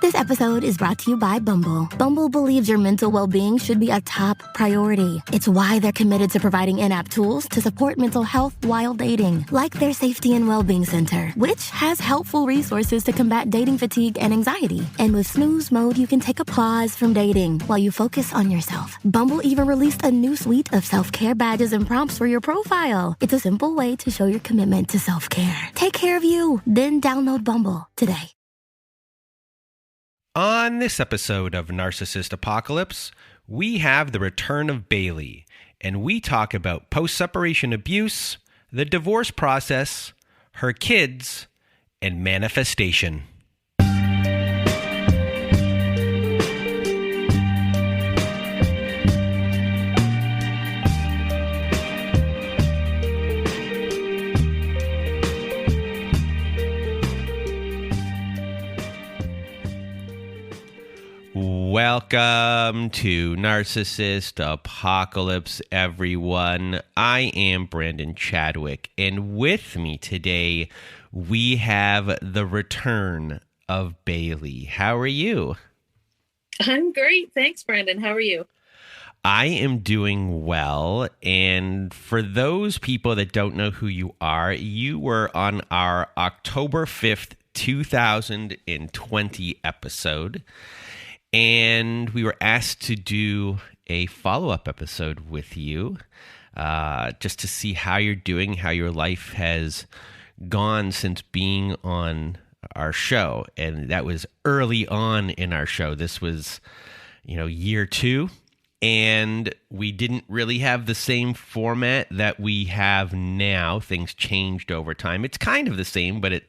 This episode is brought to you by Bumble. Bumble believes your mental well-being should be a top priority. It's why they're committed to providing in-app tools to support mental health while dating, like their safety and well-being center, which has helpful resources to combat dating fatigue and anxiety. And with Snooze Mode, you can take a pause from dating while you focus on yourself. Bumble even released a new suite of self-care badges and prompts for your profile. It's a simple way to show your commitment to self-care. Take care of you, then download Bumble today. On this episode of Narcissist Apocalypse, we have the return of Bailey, and we talk about post-separation abuse, the divorce process, her kids, and manifestation. Welcome to Narcissist Apocalypse, everyone. I am Brandon Chadwick, and with me today, we have the return of Bailey. How are you? I'm great. Thanks, Brandon. How are you? I am doing well, and for those people that don't know who you were on our October 5th, 2020 episode. And we were asked to do a follow-up episode with you just to see how you're doing, how your life has gone since being on our show. And that was early on in our show. This was, year 2. And we didn't really have the same format that we have now. Things changed over time. It's kind of the same, but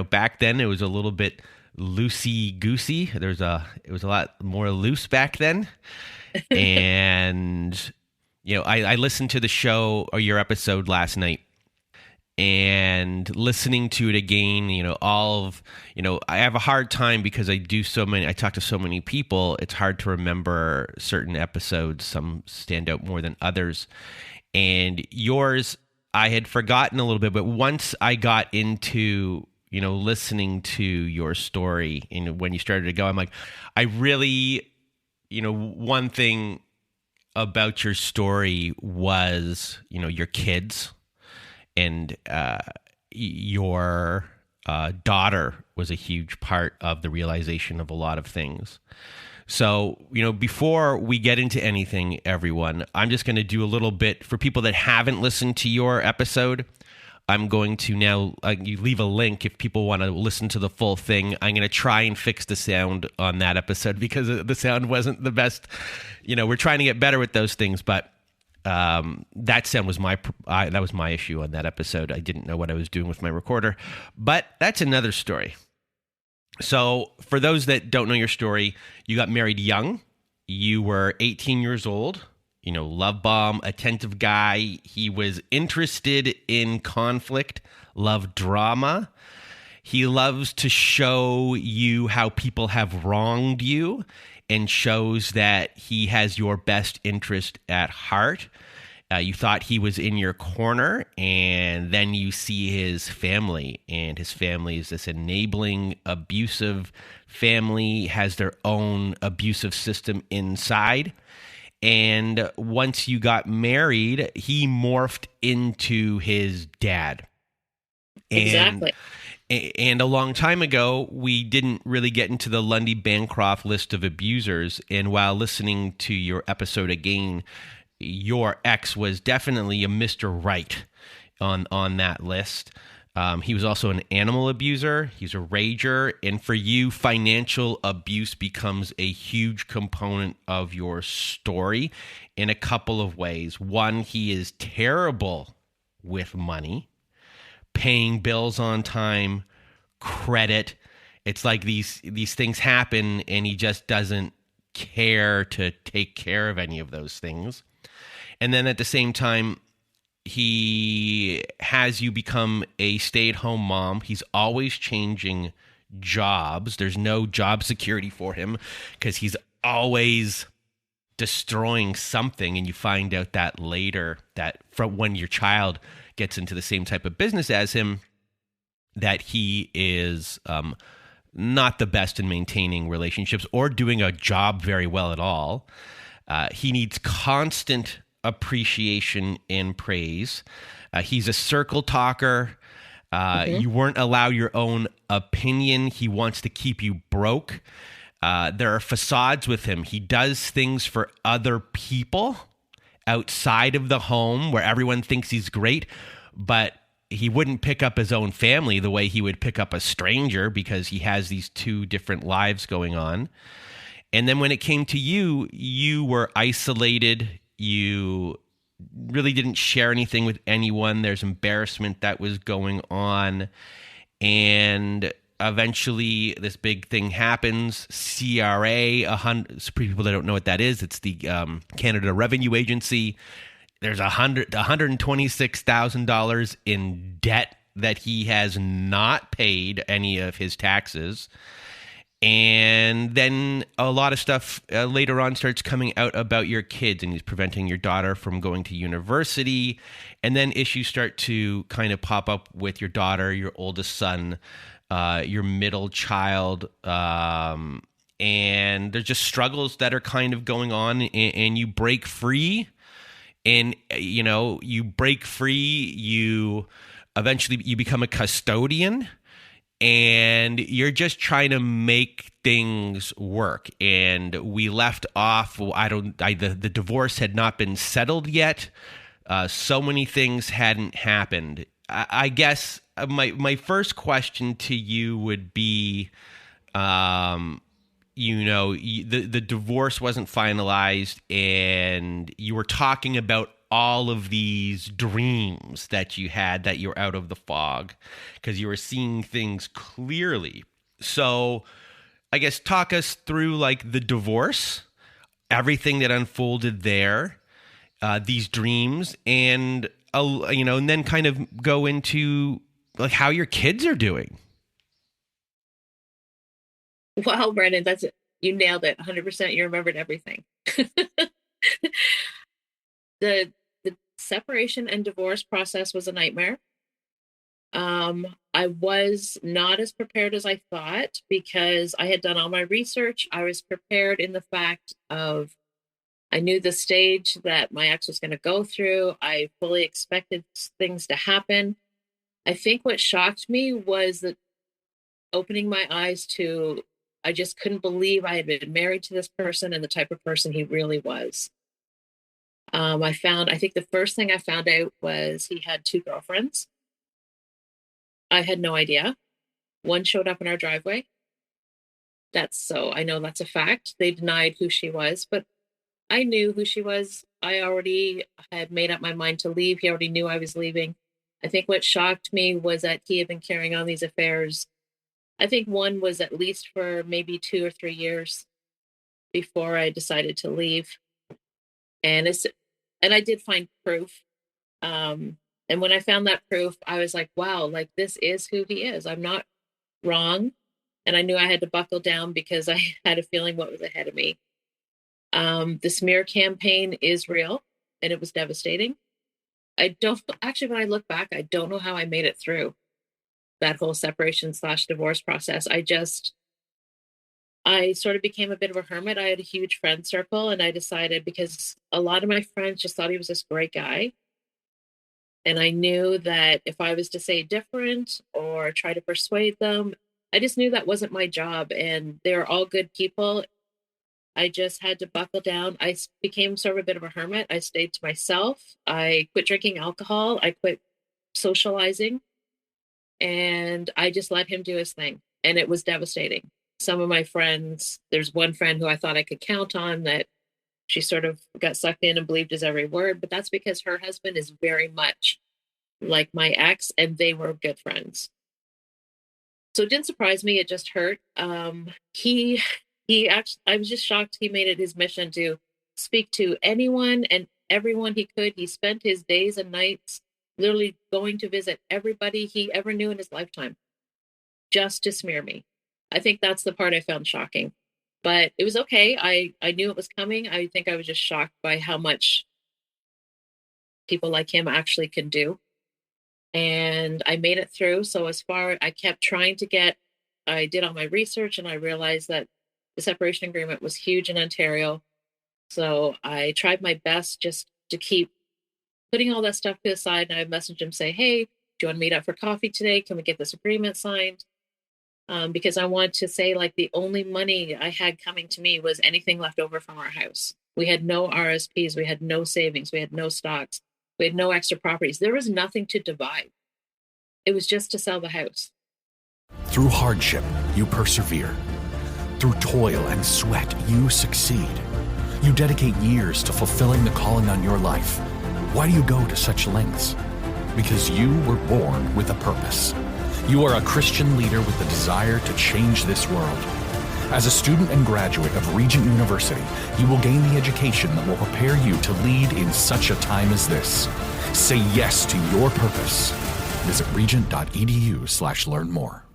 back then it was a little bit loosey-goosey. It was a lot more loose back then. And, I listened to the show or your episode last night, and listening to it again, I have a hard time because I talk to so many people. It's hard to remember certain episodes. Some stand out more than others. And yours, I had forgotten a little bit, but once I got into listening to your story and when you started to go, I'm like, I really, one thing about your story was, your kids and your daughter was a huge part of the realization of a lot of things. So, before we get into anything, everyone, I'm just going to do a little bit for people that haven't listened to your episode. I'm going to now you leave a link if people want to listen to the full thing. I'm going to try and fix the sound on that episode because the sound wasn't the best. We're trying to get better with those things, but that sound was that was my issue on that episode. I didn't know what I was doing with my recorder, but that's another story. So for those that don't know your story, you got married young. You were 18 years old. Love bomb, attentive guy. He was interested in conflict, loved drama. He loves to show you how people have wronged you and shows that he has your best interest at heart. You thought he was in your corner, and then you see his family, and his family is this enabling, abusive family, has their own abusive system inside. And once you got married, he morphed into his dad. Exactly. And a long time ago, we didn't really get into the Lundy Bancroft list of abusers. And while listening to your episode again, your ex was definitely a Mr. Right on that list. He was also an animal abuser. He's a rager. And for you, financial abuse becomes a huge component of your story in a couple of ways. One, he is terrible with money, paying bills on time, credit. It's like these things happen and he just doesn't care to take care of any of those things. And then at the same time, he has you become a stay-at-home mom. He's always changing jobs. There's no job security for him because he's always destroying something. And you find out that later, that from when your child gets into the same type of business as him, that he is not the best in maintaining relationships or doing a job very well at all. He needs constant appreciation and praise. He's a circle talker. You weren't allowed your own opinion. He wants to keep you broke. There are facades with him. He does things for other people outside of the home where everyone thinks he's great, but he wouldn't pick up his own family the way he would pick up a stranger because he has these two different lives going on. And then when it came to you, you were isolated. You really didn't share anything with anyone. There's embarrassment that was going on. And eventually this big thing happens. CRA, for people that don't know what that is, it's the Canada Revenue Agency. There's $126,000 in debt that he has not paid any of his taxes. And then a lot of stuff later on starts coming out about your kids, and he's preventing your daughter from going to university. And then issues start to kind of pop up with your daughter, your oldest son, your middle child. And there's just struggles that are kind of going on, and you break free. And, you break free, you eventually you become a custodian, and you're just trying to make things work. And we left off, the divorce had not been settled yet. So many things hadn't happened. I guess my first question to you would be, the divorce wasn't finalized, and you were talking about all of these dreams that you had, that you're out of the fog because you were seeing things clearly. So I guess talk us through like the divorce, everything that unfolded there, these dreams, and then kind of go into like how your kids are doing. Wow, Brendan, that's it. You nailed it 100%. You remembered everything. The separation and divorce process was a nightmare. I was not as prepared as I thought because I had done all my research. I was prepared in the fact of I knew the stage that my ex was going to go through. I fully expected things to happen. I think what shocked me was that opening my eyes to, I just couldn't believe I had been married to this person and the type of person he really was. I think the first thing I found out was he had 2 girlfriends. I had no idea. One showed up in our driveway. I know that's a fact. They denied who she was, but I knew who she was. I already had made up my mind to leave. He already knew I was leaving. I think what shocked me was that he had been carrying on these affairs. I think one was at least for maybe 2 or 3 years before I decided to leave. And I did find proof. And when I found that proof, I was like, wow, like this is who he is. I'm not wrong. And I knew I had to buckle down because I had a feeling what was ahead of me. The smear campaign is real and it was devastating. When I look back, I don't know how I made it through that whole separation/divorce process. I sort of became a bit of a hermit. I had a huge friend circle, and I decided, because a lot of my friends just thought he was this great guy. And I knew that if I was to say different or try to persuade them, I just knew that wasn't my job. And they're all good people. I just had to buckle down. I became sort of a bit of a hermit. I stayed to myself. I quit drinking alcohol. I quit socializing. And I just let him do his thing. And it was devastating. Some of my friends, there's one friend who I thought I could count on that she sort of got sucked in and believed his every word. But that's because her husband is very much like my ex, and they were good friends. So it didn't surprise me. It just hurt. He actually, I was just shocked. He made it his mission to speak to anyone and everyone he could. He spent his days and nights literally going to visit everybody he ever knew in his lifetime just to smear me. I think that's the part I found shocking, but it was okay. I knew it was coming. I think I was just shocked by how much people like him actually can do. And I made it through. So I kept trying to get I did all my research and I realized that the separation agreement was huge in Ontario. So I tried my best just to keep putting all that stuff to the side. And I messaged him, say, hey, do you want to meet up for coffee today? Can we get this agreement signed? Because I want to say, like, the only money I had coming to me was anything left over from our house. We had no RSPs. We had no savings. We had no stocks. We had no extra properties. There was nothing to divide. It was just to sell the house. Through hardship, you persevere. Through toil and sweat, you succeed. You dedicate years to fulfilling the calling on your life. Why do you go to such lengths? Because you were born with a purpose. You are a Christian leader with the desire to change this world. As a student and graduate of Regent University, you will gain the education that will prepare you to lead in such a time as this. Say yes to your purpose. Visit regent.edu/learn more.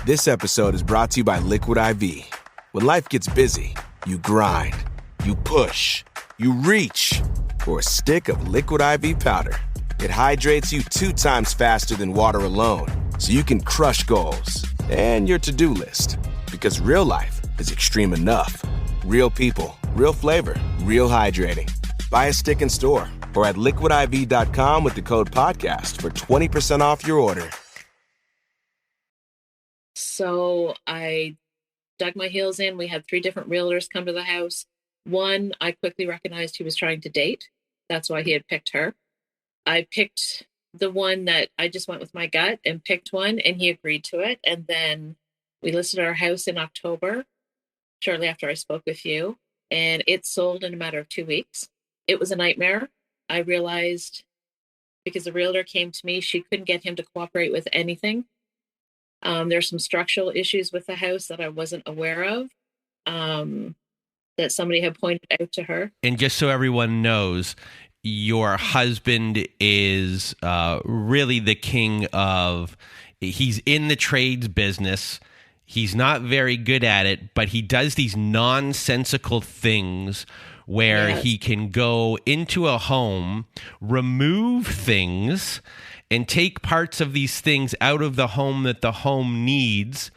This episode is brought to you by Liquid IV. When life gets busy, you grind, you push, you reach for a stick of Liquid IV powder. It hydrates you 2 times faster than water alone, so you can crush goals and your to-do list. Because real life is extreme enough. Real people, real flavor, real hydrating. Buy a stick in store or at liquidiv.com with the code podcast for 20% off your order. So I dug my heels in. We had 3 different realtors come to the house. One, I quickly recognized he was trying to date. That's why he had picked her. I picked the one that I just went with my gut and picked one, and he agreed to it. And then we listed our house in October, shortly after I spoke with you, and it sold in a matter of 2 weeks. It was a nightmare. I realized because the realtor came to me, she couldn't get him to cooperate with anything. There's some structural issues with the house that I wasn't aware of, that somebody had pointed out to her. And just so everyone knows, your husband is really the king of, he's in the trades business. He's not very good at it, but he does these nonsensical things where he can go into a home, remove things, and take parts of these things out of the home that the home needs,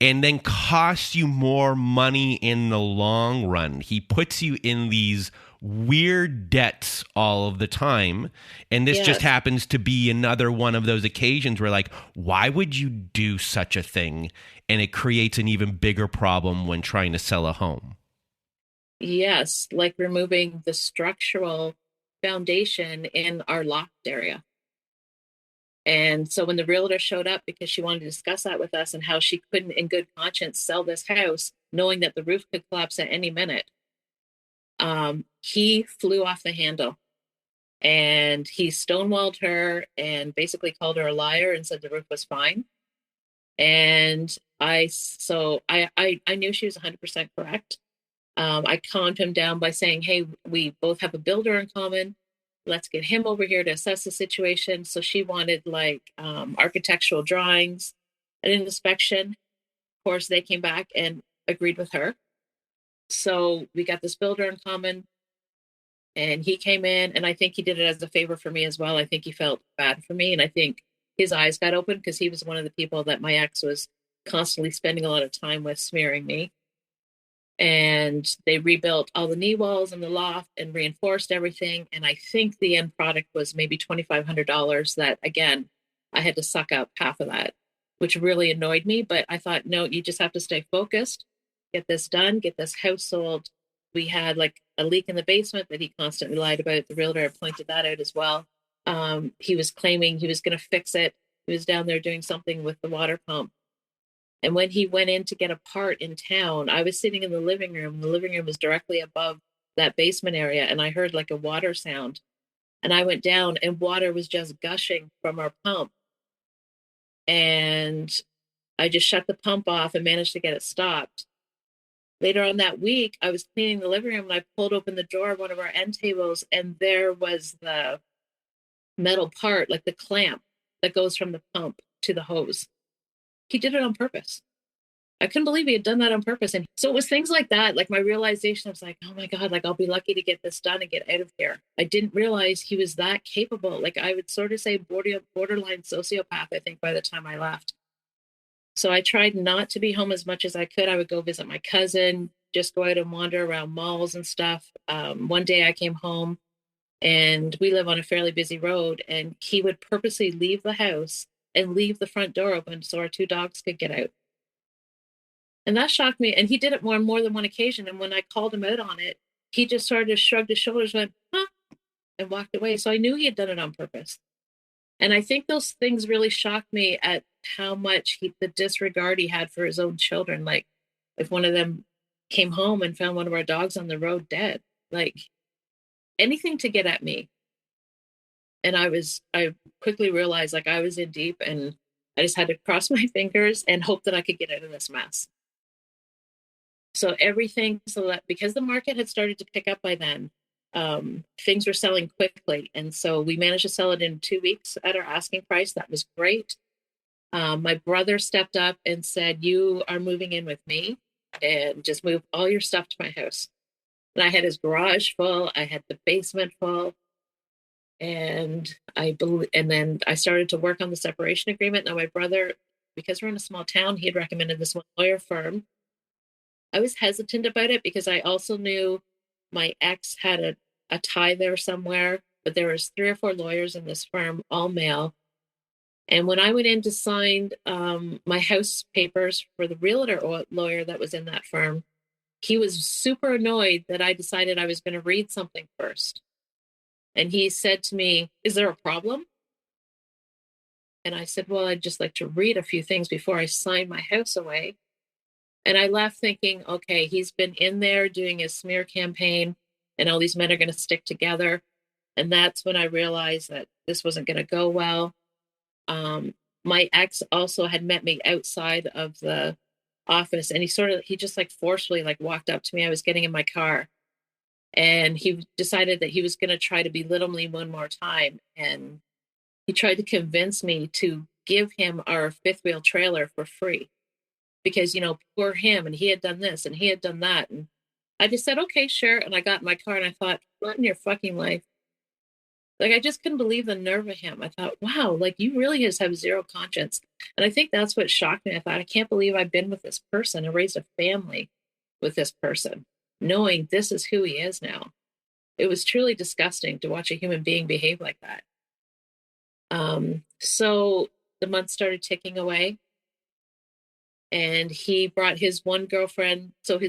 and then cost you more money in the long run. He puts you in these weird debts all of the time. And this just happens to be another one of those occasions where, like, why would you do such a thing? And it creates an even bigger problem when trying to sell a home. Yes, like removing the structural foundation in our loft area. And so when the realtor showed up, because she wanted to discuss that with us and how she couldn't in good conscience sell this house, knowing that the roof could collapse at any minute, he flew off the handle and he stonewalled her and basically called her a liar and said the roof was fine. And I knew she was 100% correct. I calmed him down by saying, hey, we both have a builder in common. Let's get him over here to assess the situation. So she wanted architectural drawings and an inspection. Of course, they came back and agreed with her. So we got this builder in common, and he came in, and I think he did it as a favor for me as well. I think he felt bad for me, and I think his eyes got open because he was one of the people that my ex was constantly spending a lot of time with, smearing me. And they rebuilt all the knee walls in the loft and reinforced everything. And I think the end product was maybe $2,500 that, again, I had to suck up half of that, which really annoyed me. But I thought, no, you just have to stay focused, get this done, get this house sold. We had like a leak in the basement that he constantly lied about. The realtor had pointed that out as well. He was claiming he was going to fix it. He was down there doing something with the water pump. And when he went in to get a part in town, I was sitting in the living room. The living room was directly above that basement area, and I heard like a water sound. And I went down, and water was just gushing from our pump. And I just shut the pump off and managed to get it stopped. Later on that week, I was cleaning the living room, and I pulled open the drawer of one of our end tables, and there was the metal part, like the clamp that goes from the pump to the hose. He did it on purpose. I couldn't believe he had done that on purpose. And so it was things like that. Like my realization, I was like, oh my God, like I'll be lucky to get this done and get out of here. I didn't realize he was that capable. Like I would sort of say borderline sociopath, I think, by the time I left. So I tried not to be home as much as I could. I would go visit my cousin, just go out and wander around malls and stuff. One day I came home, and we live on a fairly busy road, and he would purposely leave the house and leave the front door open so our 2 dogs could get out. And that shocked me. And he did it more than one occasion. And when I called him out on it, he just sort of shrugged his shoulders, went, huh, and walked away. So I knew he had done it on purpose. And I think those things really shocked me at how much the disregard he had for his own children. Like, if one of them came home and found one of our dogs on the road dead, like anything to get at me. And I quickly realized, like, I was in deep, and I just had to cross my fingers and hope that I could get out of this mess. So everything, so that because the market had started to pick up by then, things were selling quickly. And so we managed to sell it in 2 weeks at our asking price. That was great. My brother stepped up and said, you are moving in with me, and just move all your stuff to my house. And I had his garage full. I had the basement full. And then I started to work on the separation agreement. Now my brother, because we're in a small town, he had recommended this one lawyer firm. I was hesitant about it because I also knew my ex had a tie there somewhere, but there was 3 or 4 lawyers in this firm, all male. And when I went in to sign my house papers for the realtor lawyer that was in that firm, he was super annoyed that I decided I was going to read something first. And he said to me, is there a problem? And I said, well, I'd just like to read a few things before I sign my house away. And I left thinking, okay, he's been in there doing his smear campaign, and all these men are going to stick together. And that's when I realized that this wasn't going to go well. My ex also had met me outside of the office, and he just like forcefully like walked up to me. I was getting in my car, and he decided that he was going to try to belittle me one more time. And he tried to convince me to give him our 5th wheel trailer for free. Because, poor him, and he had done this and he had done that. And I just said, okay, sure. And I got in my car and I thought, what in your fucking life? Like, I just couldn't believe the nerve of him. I thought, wow, like, you really just have zero conscience. And I think that's what shocked me. I thought, I can't believe I've been with this person and raised a family with this person, knowing this is who he is now. It was truly disgusting to watch a human being behave like that. So the months started ticking away. And he brought his one girlfriend. So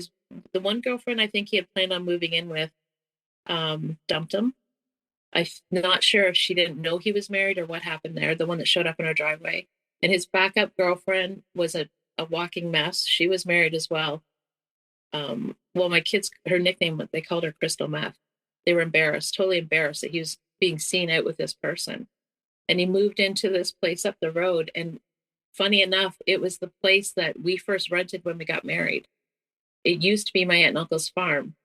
the one girlfriend I think he had planned on moving in with dumped him. I'm not sure if she didn't know he was married or what happened there, the one that showed up in our driveway. And his backup girlfriend was a walking mess. She was married as well. Well, my kids, her nickname, they called her Crystal Meth. They were embarrassed, totally embarrassed that he was being seen out with this person. And he moved into this place up the road. And funny enough, it was the place that we first rented when we got married. It used to be my aunt and uncle's farm,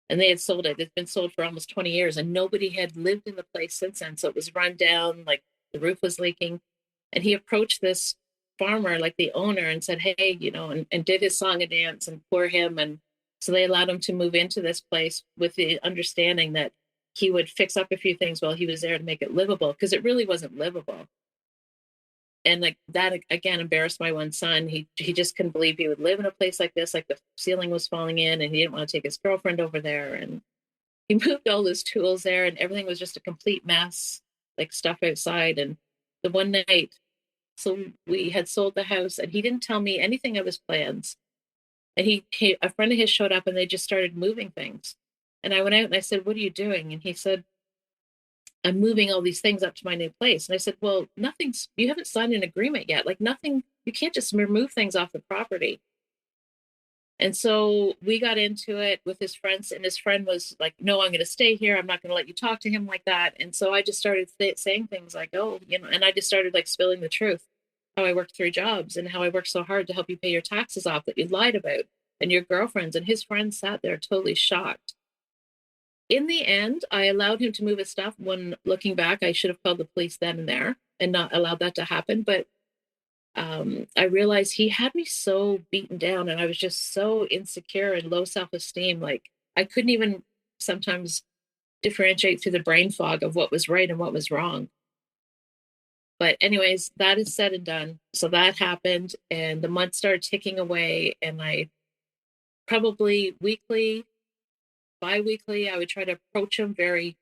and they had sold it. It's been sold for almost 20 years, and nobody had lived in the place since then. So it was run down, like the roof was leaking. And he approached this farmer, like the owner, and said, hey, and did his song and dance, and poor him. And so they allowed him to move into this place with the understanding that he would fix up a few things while he was there to make it livable, because it really wasn't livable. And like that, again, embarrassed my one son. He just couldn't believe he would live in a place like this, like the ceiling was falling in, and he didn't want to take his girlfriend over there. And he moved all his tools there, and everything was just a complete mess, like stuff outside. And the one night, so we had sold the house, and he didn't tell me anything of his plans. And a friend of his showed up, and they just started moving things. And I went out and I said, what are you doing? And he said, I'm moving all these things up to my new place. And I said, well, you haven't signed an agreement yet. Like nothing, you can't just remove things off the property. And so we got into it with his friends, and his friend was like, no, I'm going to stay here. I'm not going to let you talk to him like that. And so I just started saying things like, and I just started like spilling the truth, how I worked 3 jobs and how I worked so hard to help you pay your taxes off that you lied about, and your girlfriends. And his friends sat there totally shocked. In the end, I allowed him to move his stuff. When looking back, I should have called the police then and there and not allowed that to happen. But I realized he had me so beaten down, and I was just so insecure and low self-esteem. Like I couldn't even sometimes differentiate through the brain fog of what was right and what was wrong. But anyways, that is said and done. So that happened, and the months started ticking away, and I probably weekly, bi-weekly, I would try to approach him I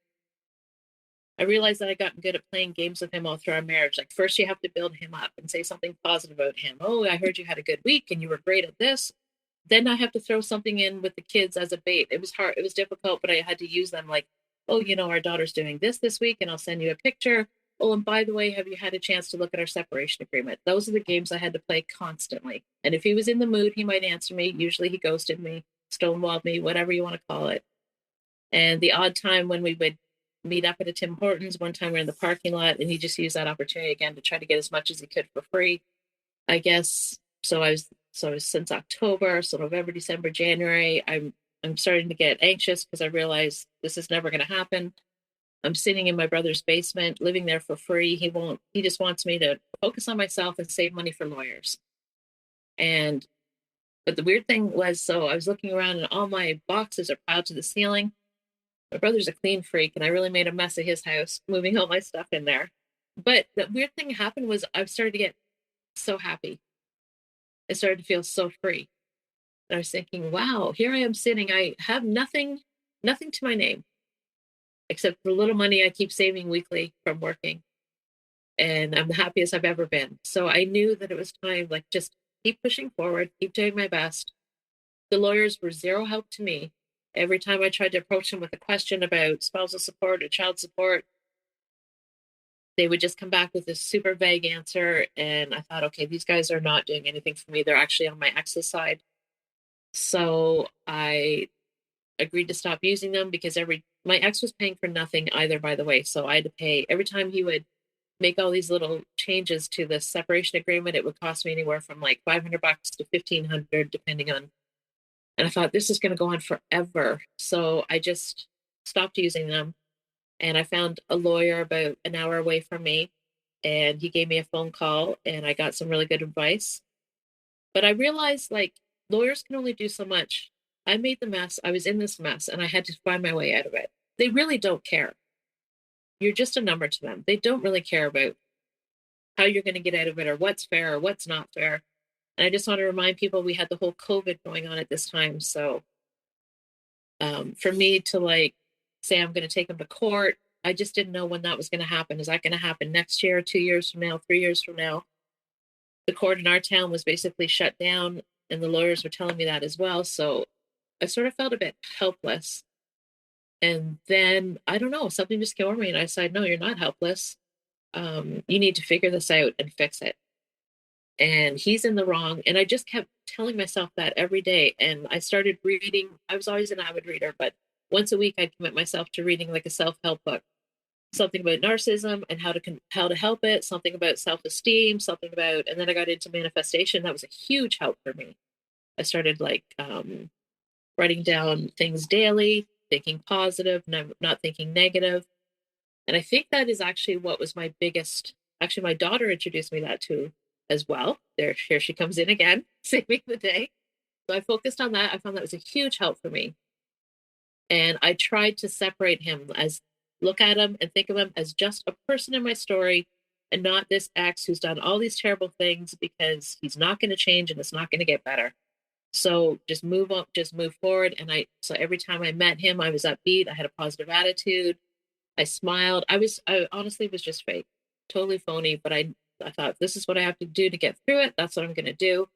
realized that I gotten good at playing games with him all through our marriage. Like, first you have to build him up and say something positive about him. Oh, I heard you had a good week and you were great at this. Then I have to throw something in with the kids as a bait. It was hard. It was difficult, but I had to use them like, oh, our daughter's doing this week, and I'll send you a picture. Oh, and by the way, have you had a chance to look at our separation agreement? Those are the games I had to play constantly. And if he was in the mood, he might answer me. Usually he ghosted me, stonewalled me, whatever you want to call it. And the odd time when we would meet up at a Tim Hortons, one time we're in the parking lot, and he just used that opportunity again to try to get as much as he could for free, I guess. So I was since October, so November, December, January, I'm starting to get anxious because I realize this is never going to happen. I'm sitting in my brother's basement, living there for free. He just wants me to focus on myself and save money for lawyers. But the weird thing was, so I was looking around and all my boxes are piled to the ceiling. My brother's a clean freak, and I really made a mess of his house, moving all my stuff in there. But the weird thing happened was I started to get so happy. I started to feel so free. And I was thinking, wow, here I am sitting. I have nothing to my name, except the little money I keep saving weekly from working. And I'm the happiest I've ever been. So I knew that it was time, like, just keep pushing forward, keep doing my best. The lawyers were zero help to me. Every time I tried to approach them with a question about spousal support or child support, they would just come back with this super vague answer. And I thought, okay, these guys are not doing anything for me. They're actually on my ex's side. So I agreed to stop using them because my ex was paying for nothing either, by the way. So I had to pay every time he would make all these little changes to the separation agreement. It would cost me anywhere from like $500 to $1,500, depending on. And I thought, this is going to go on forever. So I just stopped using them. And I found a lawyer about an hour away from me. And he gave me a phone call and I got some really good advice. But I realized, like, lawyers can only do so much. I made the mess. I was in this mess and I had to find my way out of it. They really don't care. You're just a number to them. They don't really care about how you're going to get out of it or what's fair or what's not fair. And I just want to remind people we had the whole COVID going on at this time. So for me to like say I'm going to take them to court, I just didn't know when that was going to happen. Is that going to happen next year, 2 years from now, 3 years from now? The court in our town was basically shut down and the lawyers were telling me that as well. So I sort of felt a bit helpless. And then, I don't know, something just came over me and I said, no, you're not helpless. You need to figure this out and fix it. And he's in the wrong. And I just kept telling myself that every day. And I started reading. I was always an avid reader, but once a week I'd commit myself to reading like a self-help book, something about narcissism and how to help it, something about self-esteem, something about, and then I got into manifestation. That was a huge help for me. I started like writing down things daily, thinking positive, not thinking negative. And I think that is actually what was my biggest, actually my daughter introduced me that too as well. Here she comes in again, saving the day. So I focused on that. I found that was a huge help for me. And I tried to separate him, look at him and think of him as just a person in my story and not this ex who's done all these terrible things, because he's not going to change and it's not going to get better. So just move on, just move forward. And so every time I met him, I was upbeat. I had a positive attitude. I smiled. I honestly was just fake, totally phony. But I thought, this is what I have to do to get through it. That's what I'm going to do.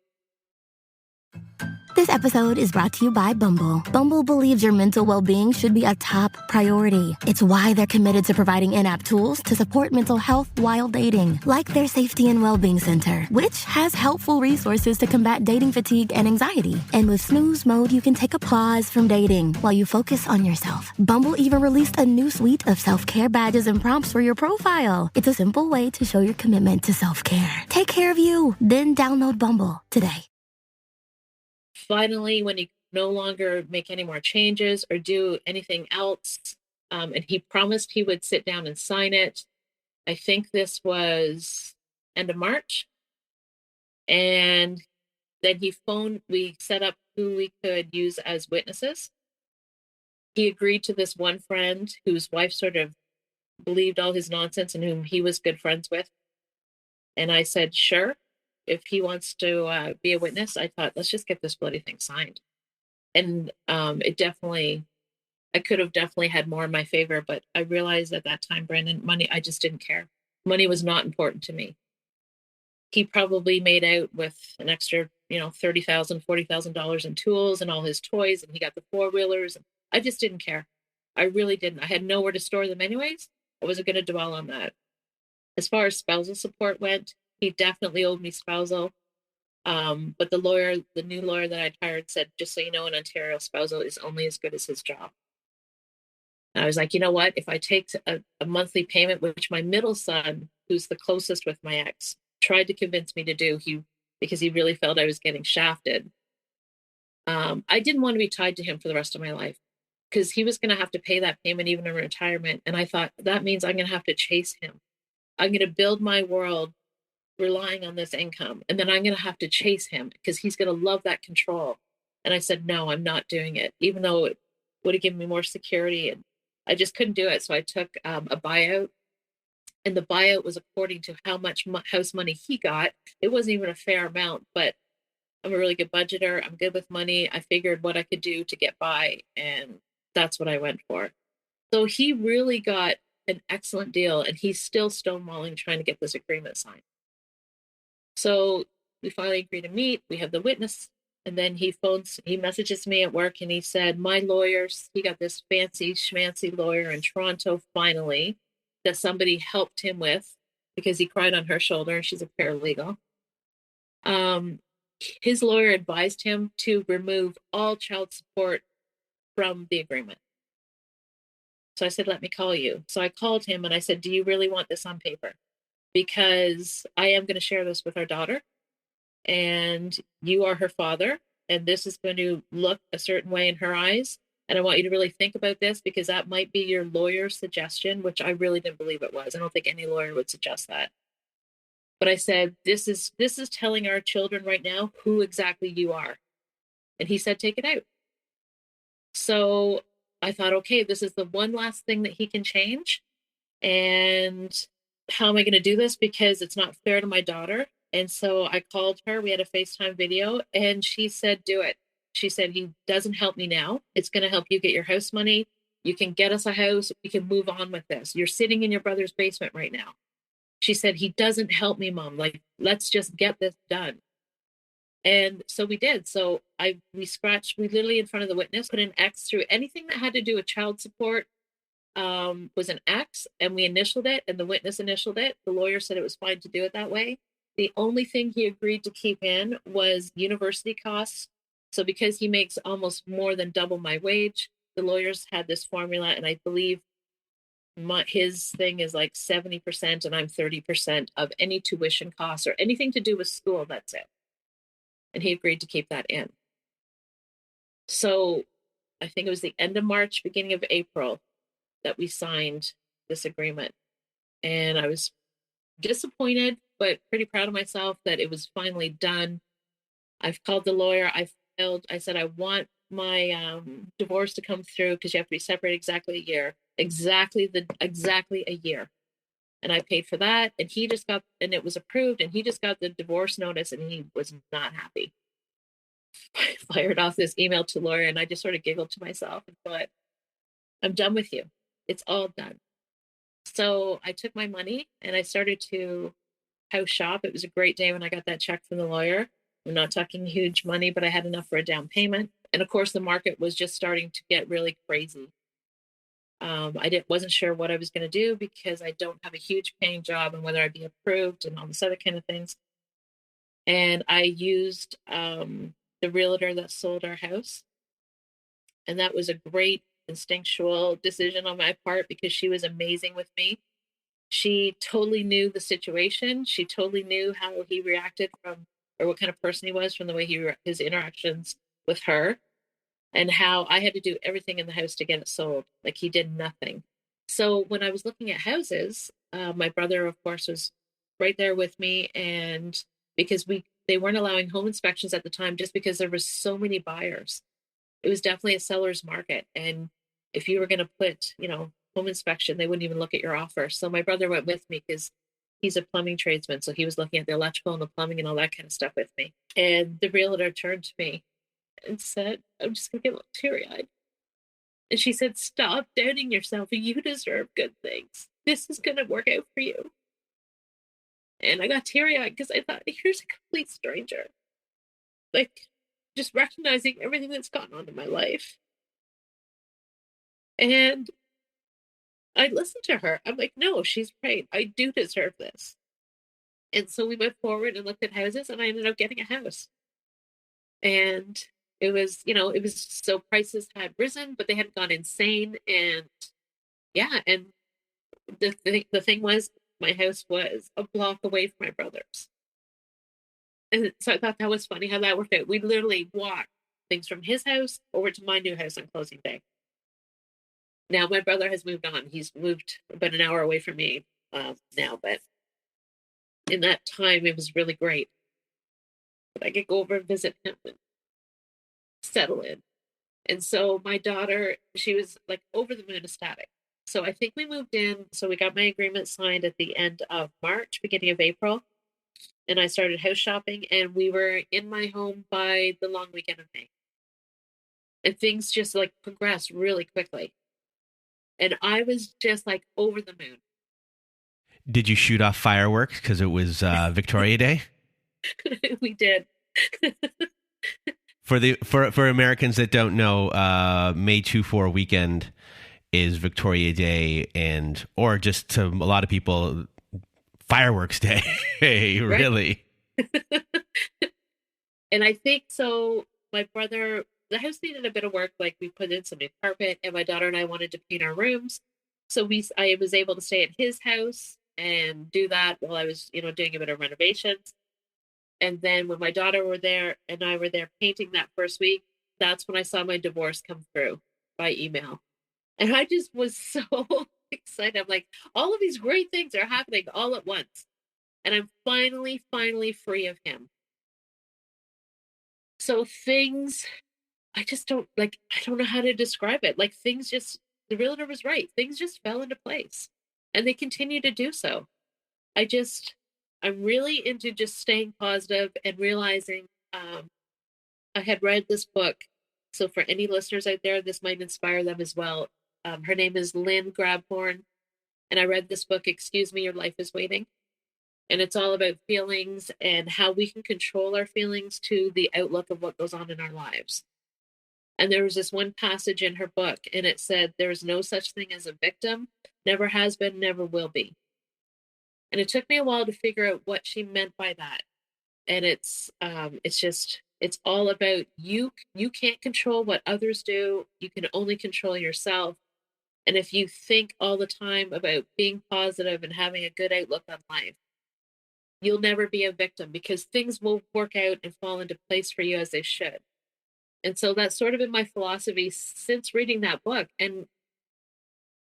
This episode is brought to you by Bumble. Bumble believes your mental well-being should be a top priority. It's why they're committed to providing in-app tools to support mental health while dating, like their safety and well-being center, which has helpful resources to combat dating fatigue and anxiety. And with Snooze Mode, you can take a pause from dating while you focus on yourself. Bumble even released a new suite of self-care badges and prompts for your profile. It's a simple way to show your commitment to self-care. Take care of you, then download Bumble today. Finally, when he no longer make any more changes or do anything else, and he promised he would sit down and sign it. I think this was end of March. And then we set up who we could use as witnesses. He agreed to this one friend whose wife sort of believed all his nonsense and whom he was good friends with. And I said, sure, if he wants to be a witness. I thought, let's just get this bloody thing signed. And it definitely, I could have definitely had more in my favor, but I realized at that time, Brandon, money, I just didn't care. Money was not important to me. He probably made out with an extra, $30,000, $40,000 in tools and all his toys, and he got the four-wheelers. I just didn't care. I really didn't. I had nowhere to store them anyways. I wasn't going to dwell on that. As far as spousal support went, he definitely owed me spousal. But the new lawyer that I'd hired said, just so you know, in Ontario, spousal is only as good as his job. And I was like, you know what? If I take a monthly payment, which my middle son, who's the closest with my ex, tried to convince me to do, because he really felt I was getting shafted. I didn't want to be tied to him for the rest of my life, because he was going to have to pay that payment even in retirement. And I thought, that means I'm going to have to chase him. I'm going to build my world relying on this income. And then I'm going to have to chase him because he's going to love that control. And I said, no, I'm not doing it, even though it would have given me more security. And I just couldn't do it. So I took a buyout, and the buyout was according to how much house money he got. It wasn't even a fair amount, but I'm a really good budgeter. I'm good with money. I figured what I could do to get by, and that's what I went for. So he really got an excellent deal, and he's still stonewalling trying to get this agreement signed. So we finally agreed to meet. We have the witness, and then he messages me at work, and he said, my lawyers, he got this fancy schmancy lawyer in Toronto finally that somebody helped him with, because he cried on her shoulder, and she's a paralegal. His lawyer advised him to remove all child support from the agreement. So I said, let me call you. So I called him and I said, do you really want this on paper? Because I am going to share this with our daughter, and you are her father, and this is going to look a certain way in her eyes. And I want you to really think about this, because that might be your lawyer's suggestion, which I really didn't believe it was. I don't think any lawyer would suggest that. But I said, this is telling our children right now who exactly you are. And he said, take it out. So I thought, okay, this is the one last thing that he can change. And how am I going to do this? Because it's not fair to my daughter. And so I called her. We had a FaceTime video, and she said, do it. She said, he doesn't help me now. It's going to help you get your house money. You can get us a house. We can move on with this. You're sitting in your brother's basement right now. She said, he doesn't help me, Mom. Like, let's just get this done. And so we did. So we literally in front of the witness, put an X through anything that had to do with child support, was an X, and we initialed it, and the witness initialed it. The lawyer said it was fine to do it that way. The only thing he agreed to keep in was university costs. So because he makes almost more than double my wage, the lawyers had this formula, and I believe his thing is like 70% and I'm 30% of any tuition costs or anything to do with school. That's it. And he agreed to keep that in. So I think it was the end of March, beginning of April that we signed this agreement. And I was disappointed, but pretty proud of myself that it was finally done. I've called the lawyer. I said, I want my divorce to come through, because you have to be separated exactly a year. Exactly a year. And I paid for that, and and it was approved, and he just got the divorce notice, and he was not happy. I fired off this email to lawyer, and I just sort of giggled to myself and thought, I'm done with you. It's all done. So I took my money and I started to house shop. It was a great day when I got that check from the lawyer. I'm not talking huge money, but I had enough for a down payment. And of course, the market was just starting to get really crazy. I wasn't sure what I was going to do, because I don't have a huge paying job, and whether I'd be approved and all this other kind of things. And I used the realtor that sold our house. And that was a great instinctual decision on my part, because she was amazing with me. She totally knew the situation. She totally knew how he reacted or what kind of person he was from the way his interactions with her, and how I had to do everything in the house to get it sold. Like, he did nothing. So when I was looking at houses, my brother, of course, was right there with me. And because they weren't allowing home inspections at the time, just because there were so many buyers. It was definitely a seller's market. And if you were going to put, home inspection, they wouldn't even look at your offer. So my brother went with me, because he's a plumbing tradesman. So he was looking at the electrical and the plumbing and all that kind of stuff with me. And the realtor turned to me and said, I'm just going to get a little teary-eyed. And she said, stop doubting yourself. You deserve good things. This is going to work out for you. And I got teary-eyed because I thought, here's a complete stranger. Like, just recognizing everything that's gone on in my life. And I listened to her. I'm like, no, she's right. I do deserve this. And so we went forward and looked at houses, and I ended up getting a house. And it was, so prices had risen, but they hadn't gone insane. And yeah, and the thing was, my house was a block away from my brother's. And so I thought that was funny how that worked out. We literally walked things from his house over to my new house on closing day. Now my brother has moved on. He's moved about an hour away from me now, but in that time it was really great. But I could go over and visit him and settle in. And so my daughter, she was like over the moon ecstatic. So I think we moved in. So we got my agreement signed at the end of March, beginning of April. And I started house shopping, and we were in my home by the long weekend of May. And things just like progressed really quickly. And I was just like over the moon. Did you shoot off fireworks because it was Victoria Day? We did. For Americans that don't know, May 2-4 weekend is Victoria Day, or just to a lot of people, Fireworks Day. Really. And I think so. My brother, the house needed a bit of work. Like we put in some new carpet, and my daughter and I wanted to paint our rooms. So I was able to stay at his house and do that while I was, doing a bit of renovations. And then when my daughter were there and I were there painting that first week, that's when I saw my divorce come through by email. And I just was so excited. I'm like, all of these great things are happening all at once. And I'm finally free of him. So things, I don't know how to describe it. Like things just, the realtor was right. Things just fell into place, and they continue to do so. I'm really into just staying positive and realizing, I had read this book. So for any listeners out there, this might inspire them as well. Her name is Lynn Grabhorn. And I read this book, Excuse Me, Your Life is Waiting. And it's all about feelings and how we can control our feelings to the outlook of what goes on in our lives. And there was this one passage in her book, and it said, there is no such thing as a victim, never has been, never will be. And it took me a while to figure out what she meant by that. And it's all about you can't control what others do. You can only control yourself. And if you think all the time about being positive and having a good outlook on life, you'll never be a victim, because things will work out and fall into place for you as they should. And so that's sort of been my philosophy since reading that book. And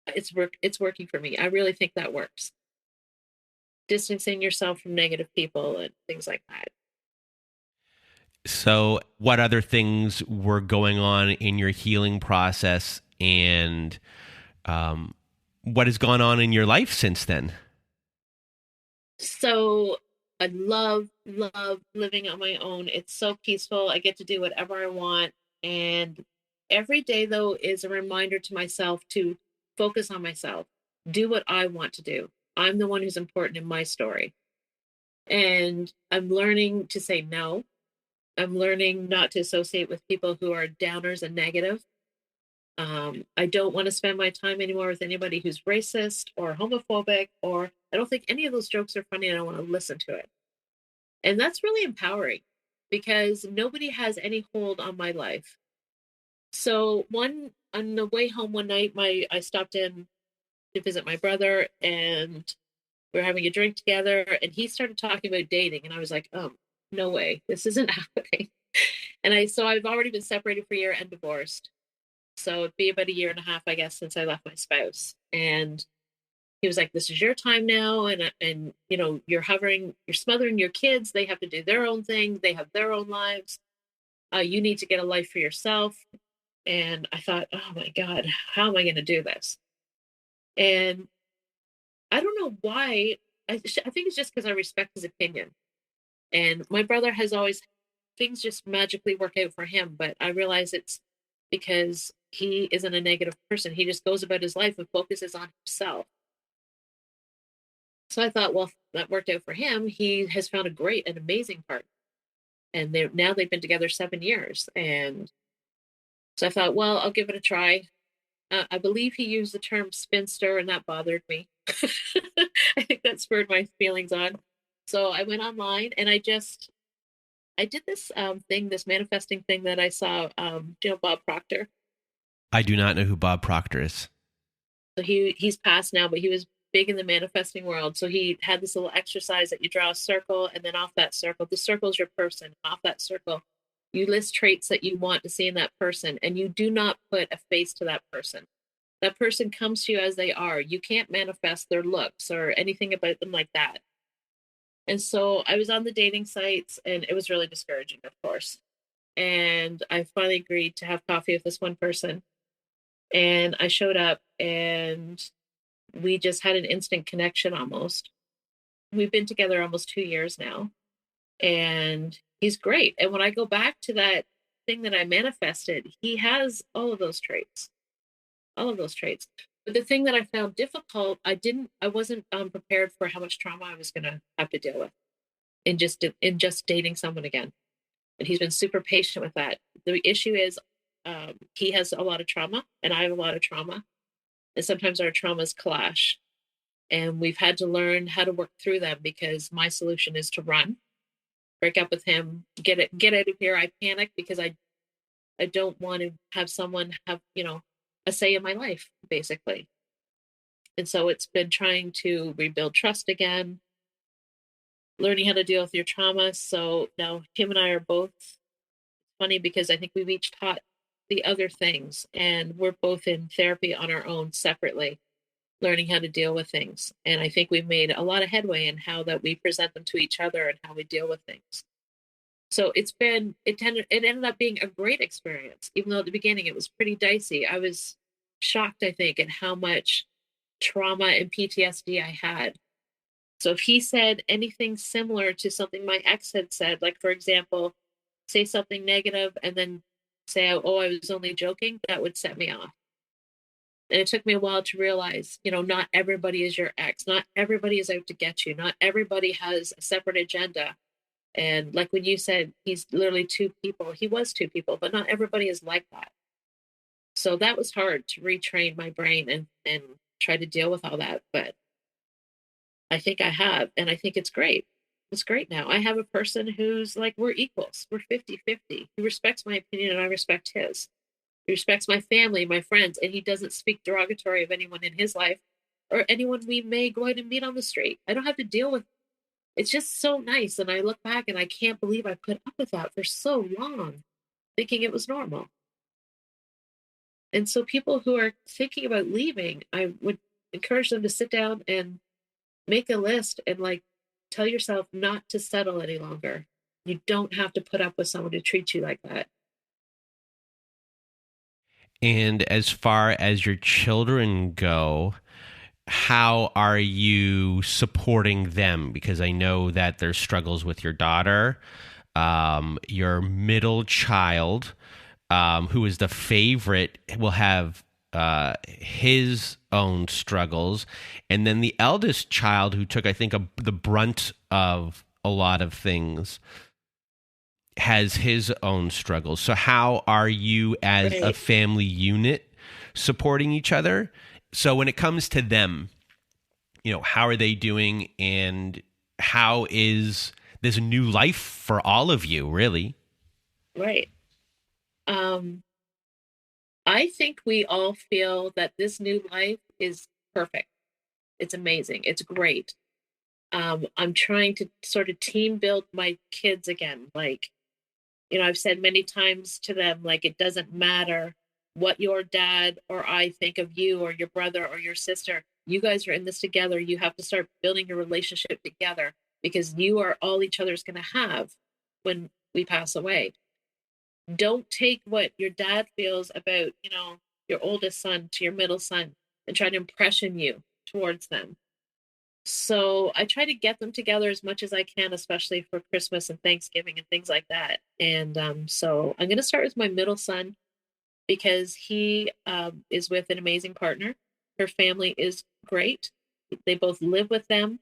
it's working for me. I really think that works. Distancing yourself from negative people and things like that. So what other things were going on in your healing process, and what has gone on in your life since then? So I love living on my own. It's so peaceful. I get to do whatever I want. And every day, though, is a reminder to myself to focus on myself, do what I want to do. I'm the one who's important in my story. And I'm learning to say no. I'm learning not to associate with people who are downers and negative. I don't want to spend my time anymore with anybody who's racist or homophobic, or I don't think any of those jokes are funny. I don't want to listen to it. And that's really empowering, because nobody has any hold on my life. So on the way home one night, I stopped in to visit my brother, and we were having a drink together, and he started talking about dating. And I was like, oh, no way, this isn't happening. And I've already been separated for a year and divorced. So it'd be about a year and a half, I guess, since I left my spouse. And he was like, this is your time now. And you're smothering your kids. They have to do their own thing. They have their own lives. You need to get a life for yourself. And I thought, oh my God, how am I going to do this? And I don't know why I think it's just because I respect his opinion. And my brother has always, things just magically work out for him. But I realize it's because he isn't a negative person. He just goes about his life and focuses on himself. So I thought, well, that worked out for him. He has found an amazing partner. And they've been together 7 years. And so I thought, well, I'll give it a try. I believe he used the term spinster, and that bothered me. I think that spurred my feelings on. So I went online and I did this this manifesting thing that I saw, Bob Proctor. I do not know who Bob Proctor is. So he's passed now, but he was big in the manifesting world. So he had this little exercise that you draw a circle, and then off that circle, the circle is your person. Off that circle, you list traits that you want to see in that person, and you do not put a face to that person. That person comes to you as they are. You can't manifest their looks or anything about them like that. And so I was on the dating sites, and it was really discouraging, of course. And I finally agreed to have coffee with this one person. And I showed up, and we just had an instant connection almost. We've been together almost 2 years now. And he's great. And when I go back to that thing that I manifested, he has all of those traits. All of those traits. But the thing that I found difficult, I wasn't prepared for how much trauma I was going to have to deal with in just dating someone again. And he's been super patient with that. The issue is he has a lot of trauma, and I have a lot of trauma. And sometimes our traumas clash. And we've had to learn how to work through them, because my solution is to run, break up with him, get out of here. I panic because I don't want to have someone have, a say in my life, basically. And so it's been trying to rebuild trust again, learning how to deal with your trauma. So now him and I are both, funny because I think we've each taught the other things, and we're both in therapy on our own separately, learning how to deal with things. And I think we've made a lot of headway in how that we present them to each other and how we deal with things. So it ended up being a great experience, even though at the beginning it was pretty dicey. I was shocked, I think, at how much trauma and PTSD I had. So if he said anything similar to something my ex had said, like, for example, say something negative and then say, oh, I was only joking, that would set me off. And it took me a while to realize, not everybody is your ex. Not everybody is out to get you. Not everybody has a separate agenda. And like when you said, he's literally two people, he was two people, but not everybody is like that. So that was hard to retrain my brain and try to deal with all that. But I think I have, and I think it's great. It's great now. I have a person who's like, we're equals. We're 50-50. He respects my opinion and I respect his. He respects my family, my friends, and he doesn't speak derogatory of anyone in his life or anyone we may go out and meet on the street. I don't have to deal with. It's just so nice. And I look back and I can't believe I put up with that for so long, thinking it was normal. And so people who are thinking about leaving, I would encourage them to sit down and make a list and tell yourself not to settle any longer. You don't have to put up with someone who treats you like that. And as far as your children go, how are you supporting them? Because I know that there's struggles with your daughter, your middle child, who is the favorite, will have his own struggles. And then the eldest child, who took, I think, the brunt of a lot of things, has his own struggles. So how are you as a family unit supporting each other? So when it comes to them, how are they doing, and how is this new life for all of you, really? Right. I think we all feel that this new life is perfect. It's amazing. It's great. I'm trying to sort of team build my kids again. I've said many times to them, it doesn't matter what your dad or I think of you or your brother or your sister. You guys are in this together. You have to start building your relationship together, because you are all each other's going to have when we pass away. Don't take what your dad feels about, your oldest son to your middle son and try to impression you towards them. So I try to get them together as much as I can, especially for Christmas and Thanksgiving and things like that. And so I'm going to start with my middle son because he is with an amazing partner. Her family is great. They both live with them.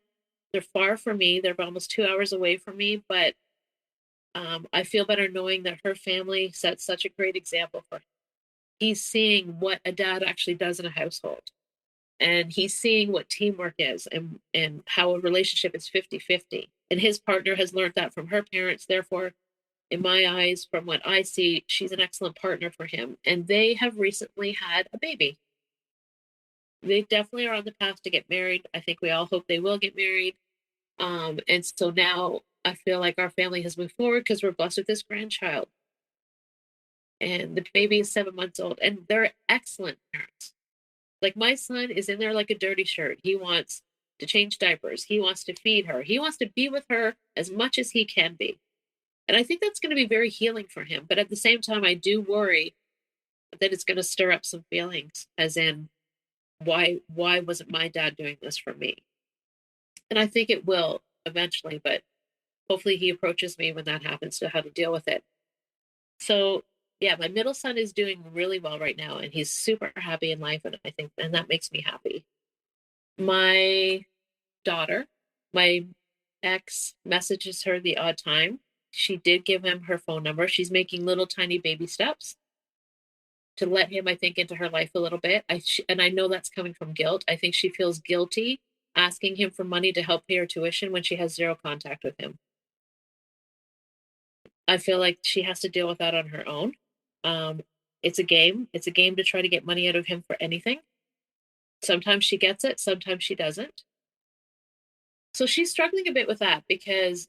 They're far from me. They're almost 2 hours away from me, but I feel better knowing that her family sets such a great example for him. He's seeing what a dad actually does in a household. And he's seeing what teamwork is and how a relationship is 50-50. And his partner has learned that from her parents. Therefore, in my eyes, from what I see, she's an excellent partner for him. And they have recently had a baby. They definitely are on the path to get married. I think we all hope they will get married. And so now I feel like our family has moved forward because we're blessed with this grandchild. And the baby is 7 months old, and they're excellent parents. Like, my son is in there like a dirty shirt. He wants to change diapers. He wants to feed her. He wants to be with her as much as he can be. And I think that's going to be very healing for him. But at the same time, I do worry that it's going to stir up some feelings, as in, why wasn't my dad doing this for me? And I think it will eventually, but hopefully he approaches me when that happens to how to deal with it. So yeah, my middle son is doing really well right now, and he's super happy in life, and that makes me happy. My daughter, my ex messages her the odd time. She did give him her phone number. She's making little tiny baby steps to let him, I think, into her life a little bit. And I know that's coming from guilt. I think she feels guilty asking him for money to help pay her tuition when she has zero contact with him. I feel like she has to deal with that on her own. It's a game. It's a game to try to get money out of him for anything. Sometimes she gets it, sometimes she doesn't. So she's struggling a bit with that because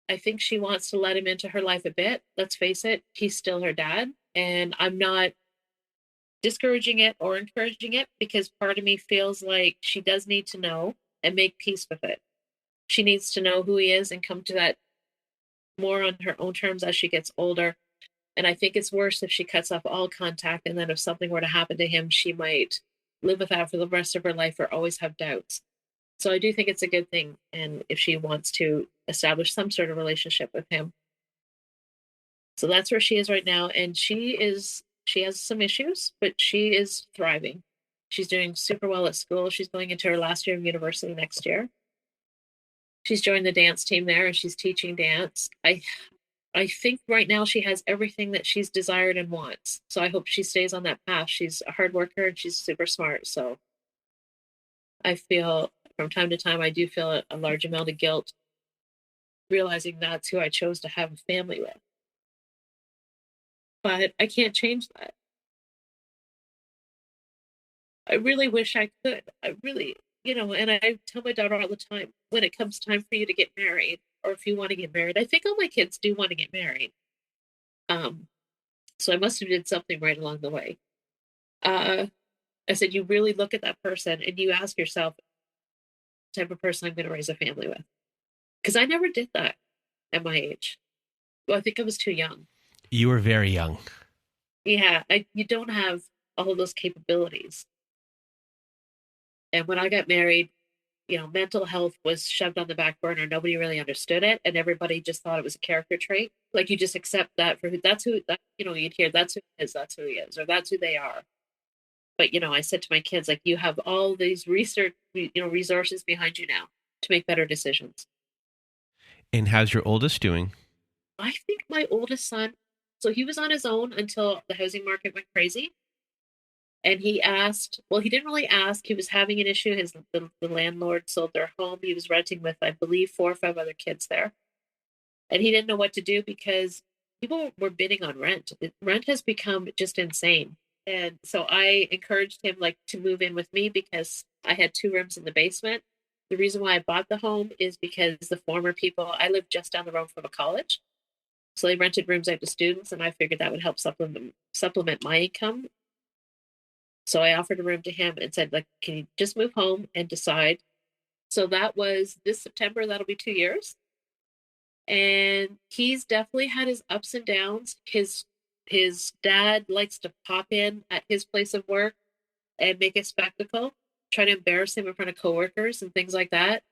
I think she wants to let him into her life a bit. Let's face it, he's still her dad. And I'm not discouraging it or encouraging it, because part of me feels like she does need to know and make peace with it. She needs to know who he is and come to that more on her own terms as she gets older. And I think it's worse if she cuts off all contact, and then if something were to happen to him, she might live with that for the rest of her life or always have doubts. So I do think it's a good thing, and if she wants to establish some sort of relationship with him. So that's where she is right now, and she has some issues, but she is thriving. She's doing super well at school. She's going into her last year of university next year. She's joined the dance team there, and she's teaching dance. I think right now she has everything that she's desired and wants. So I hope she stays on that path. She's a hard worker and she's super smart. So I feel from time to time, I do feel a large amount of guilt, realizing that's who I chose to have a family with. But I can't change that. I really wish I could. I really, and I tell my daughter all the time, when it comes time for you to get married, or if you want to get married, I think all my kids do want to get married. So I must have did something right along the way. I said, you really look at that person and you ask yourself, the type of person I'm going to raise a family with. Because I never did that at my age. Well, I think I was too young. You were very young. Yeah, you don't have all of those capabilities. And when I got married, mental health was shoved on the back burner. Nobody really understood it, and everybody just thought it was a character trait. Like, you just accept that you'd hear that's who he is, or that's who they are. But I said to my kids, like, you have all these resources behind you now to make better decisions. And how's your oldest doing? I think my oldest son, so he was on his own until the housing market went crazy. And he didn't really ask. He was having an issue. The landlord sold their home. He was renting with, I believe, 4 or 5 other kids there. And he didn't know what to do because people were bidding on rent. Rent has become just insane. And so I encouraged him to move in with me because I had 2 rooms in the basement. The reason why I bought the home is because the former people, I lived just down the road from a college. So they rented rooms out to students, and I figured that would help supplement my income. So I offered a room to him and said, can you just move home and decide? So that was this September. That'll be 2 years. And he's definitely had his ups and downs. His dad likes to pop in at his place of work and make a spectacle, try to embarrass him in front of coworkers and things like that.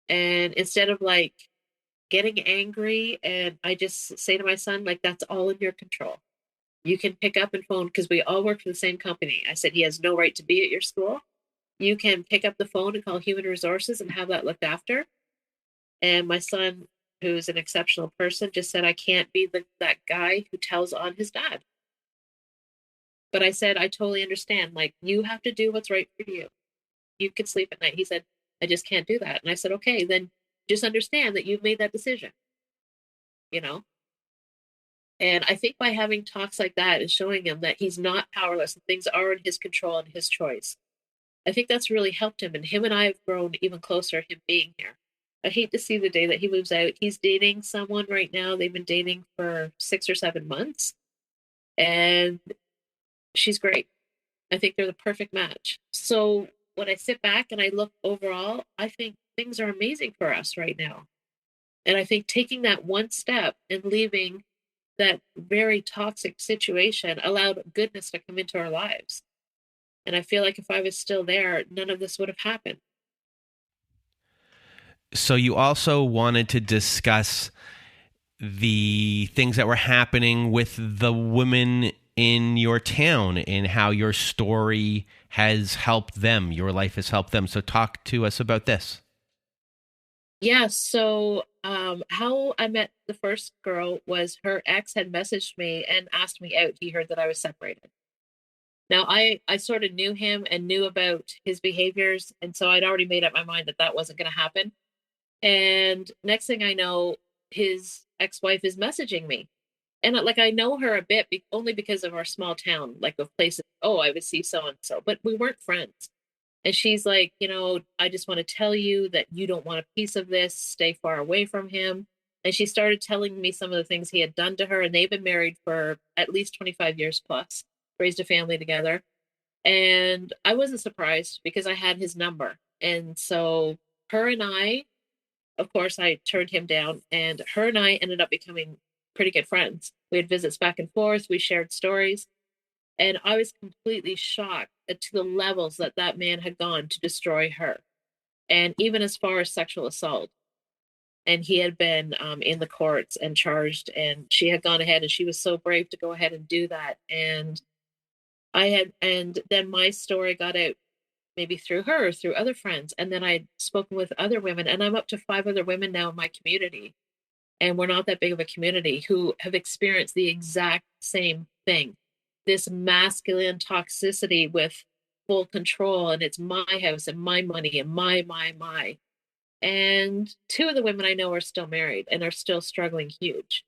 And instead of like getting angry, and I just say to my son, like, that's all in your control. You can pick up and phone, because we all work for the same company. I said, he has no right to be at your school. You can pick up the phone and call human resources and have that looked after. And my son, who's an exceptional person, just said, I can't be that guy who tells on his dad. But I said, I totally understand. Like, you have to do what's right for you. You can sleep at night. He said, I just can't do that. And I said, okay, then just understand that you've made that decision, you know? And I think by having talks like that and showing him that he's not powerless and things are in his control and his choice, I think that's really helped him. And him and I have grown even closer, him being here. I hate to see the day that he moves out. He's dating someone right now. They've been dating for 6 or 7 months. And she's great. I think they're the perfect match. So when I sit back and I look overall, I think things are amazing for us right now. And I think taking that one step and leaving that very toxic situation allowed goodness to come into our lives. And I feel like if I was still there, none of this would have happened. So you also wanted to discuss the things that were happening with the women in your town and how your story has helped them, your life has helped them. So talk to us about this. Yeah, so how I met the first girl was her ex had messaged me and asked me out. He heard that I was separated. Now, I sort of knew him and knew about his behaviors, and so I'd already made up my mind that that wasn't going to happen. And next thing I know, his ex-wife is messaging me. And like, I know her a bit only because of our small town, like of places, oh, I would see so-and-so, but we weren't friends. And she's like, I just want to tell you that you don't want a piece of this. Stay far away from him. And she started telling me some of the things he had done to her. And they've been married for at least 25 years plus, raised a family together. And I wasn't surprised because I had his number. And so her and I, of course, I turned him down. And her and I ended up becoming pretty good friends. We had visits back and forth. We shared stories. And I was completely shocked to the levels that that man had gone to destroy her. And even as far as sexual assault. And he had been in the courts and charged, and she had gone ahead, and she was so brave to go ahead and do that. And then my story got out maybe through her, through other friends. And then I'd spoken with other women, and I'm up to 5 other women now in my community. And we're not that big of a community who have experienced the exact same thing. This masculine toxicity with full control, and it's my house and my money and my. And 2 of the women I know are still married and are still struggling huge.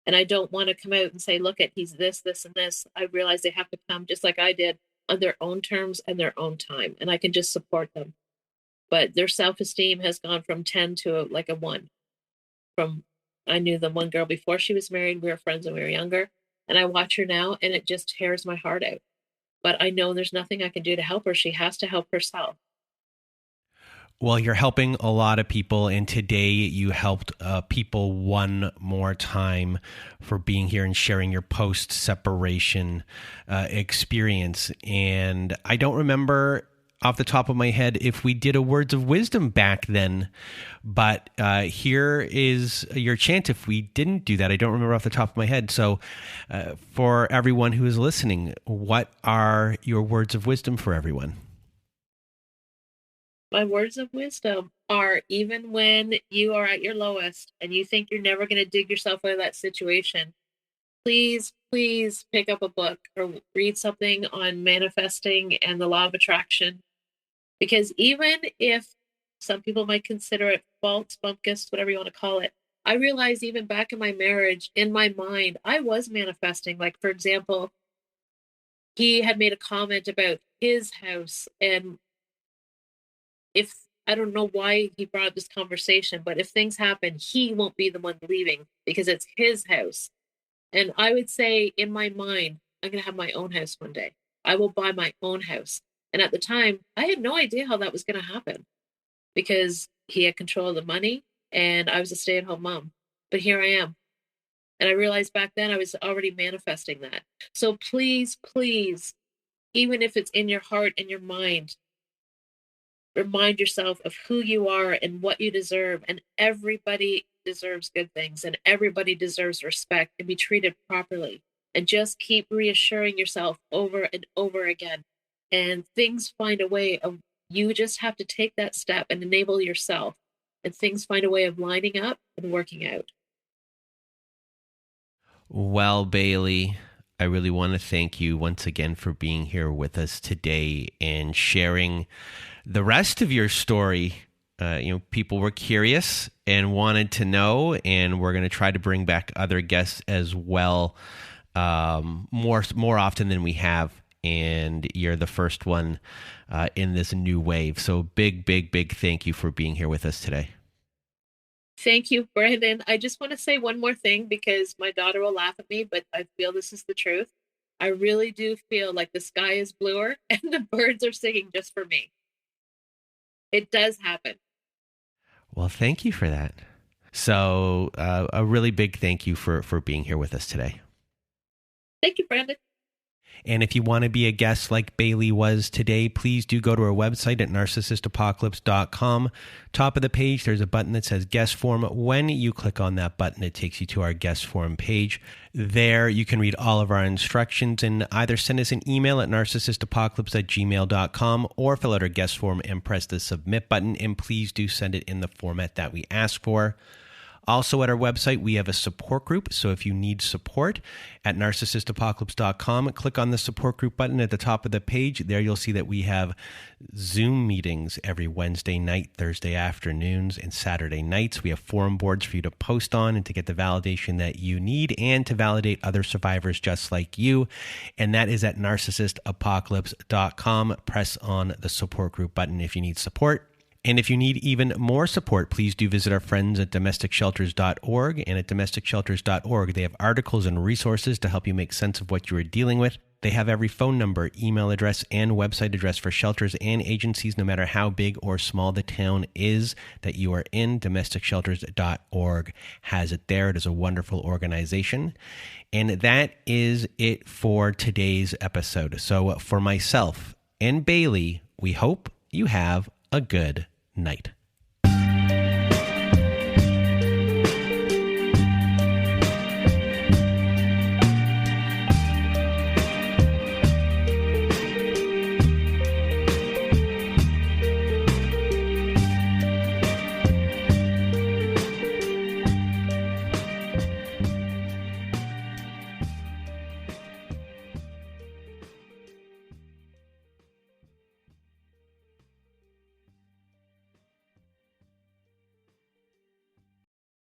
And I don't want to come out and say, look, he's this, and this. I realize they have to come just like I did on their own terms and their own time. And I can just support them. But their self-esteem has gone from 10 to like a 1. I knew the one girl before she was married. We were friends when we were younger. And I watch her now, and it just tears my heart out. But I know there's nothing I can do to help her. She has to help herself. Well, you're helping a lot of people, and today you helped people one more time for being here and sharing your post-separation experience. And I don't remember off the top of my head if we did a words of wisdom back then, but here is your chance if we didn't do that. I don't remember off the top of my head. So for everyone who is listening, what are your words of wisdom for everyone? My words of wisdom are, even when you are at your lowest and you think you're never going to dig yourself out of that situation, please pick up a book or read something on manifesting and the law of attraction. Because even if some people might consider it false, bumpkus, whatever you want to call it, I realized even back in my marriage, in my mind, I was manifesting. Like, for example, he had made a comment about his house, and I don't know why he brought up this conversation, but if things happen, he won't be the one leaving because it's his house. And I would say in my mind, I'm going to have my own house one day. I will buy my own house. And at the time, I had no idea how that was going to happen because he had control of the money and I was a stay-at-home mom. But here I am. And I realized back then I was already manifesting that. So please even if it's in your heart and your mind, remind yourself of who you are and what you deserve. And everybody deserves good things, and everybody deserves respect and be treated properly. And just keep reassuring yourself over and over again. And things find a way of, you just have to take that step and enable yourself. And things find a way of lining up and working out. Well, Bailey, I really want to thank you once again for being here with us today and sharing the rest of your story. People were curious and wanted to know, and we're going to try to bring back other guests as well, more often than we have. And you're the first one in this new wave. So big thank you for being here with us today. Thank you, Brandon. I just want to say one more thing, because my daughter will laugh at me, but I feel this is the truth. I really do feel like the sky is bluer and the birds are singing just for me. It does happen. Well, thank you for that. So a really big thank you for being here with us today. Thank you, Brandon. And if you want to be a guest like Bailey was today, please do go to our website at narcissistapocalypse.com. Top of the page, there's a button that says guest form. When you click on that button, it takes you to our guest form page. There, you can read all of our instructions and either send us an email at narcissistapocalypse@gmail.com or fill out our guest form and press the submit button. And please do send it in the format that we ask for. Also, at our website, we have a support group. So if you need support at narcissistapocalypse.com, click on the support group button at the top of the page. There you'll see that we have Zoom meetings every Wednesday night, Thursday afternoons, and Saturday nights. We have forum boards for you to post on and to get the validation that you need and to validate other survivors just like you. And that is at narcissistapocalypse.com. Press on the support group button if you need support. And if you need even more support, please do visit our friends at domesticshelters.org. And at domesticshelters.org, they have articles and resources to help you make sense of what you are dealing with. They have every phone number, email address, and website address for shelters and agencies, no matter how big or small the town is that you are in. Domesticshelters.org has it there. It is a wonderful organization. And that is it for today's episode. So for myself and Bailey, we hope you have a good night.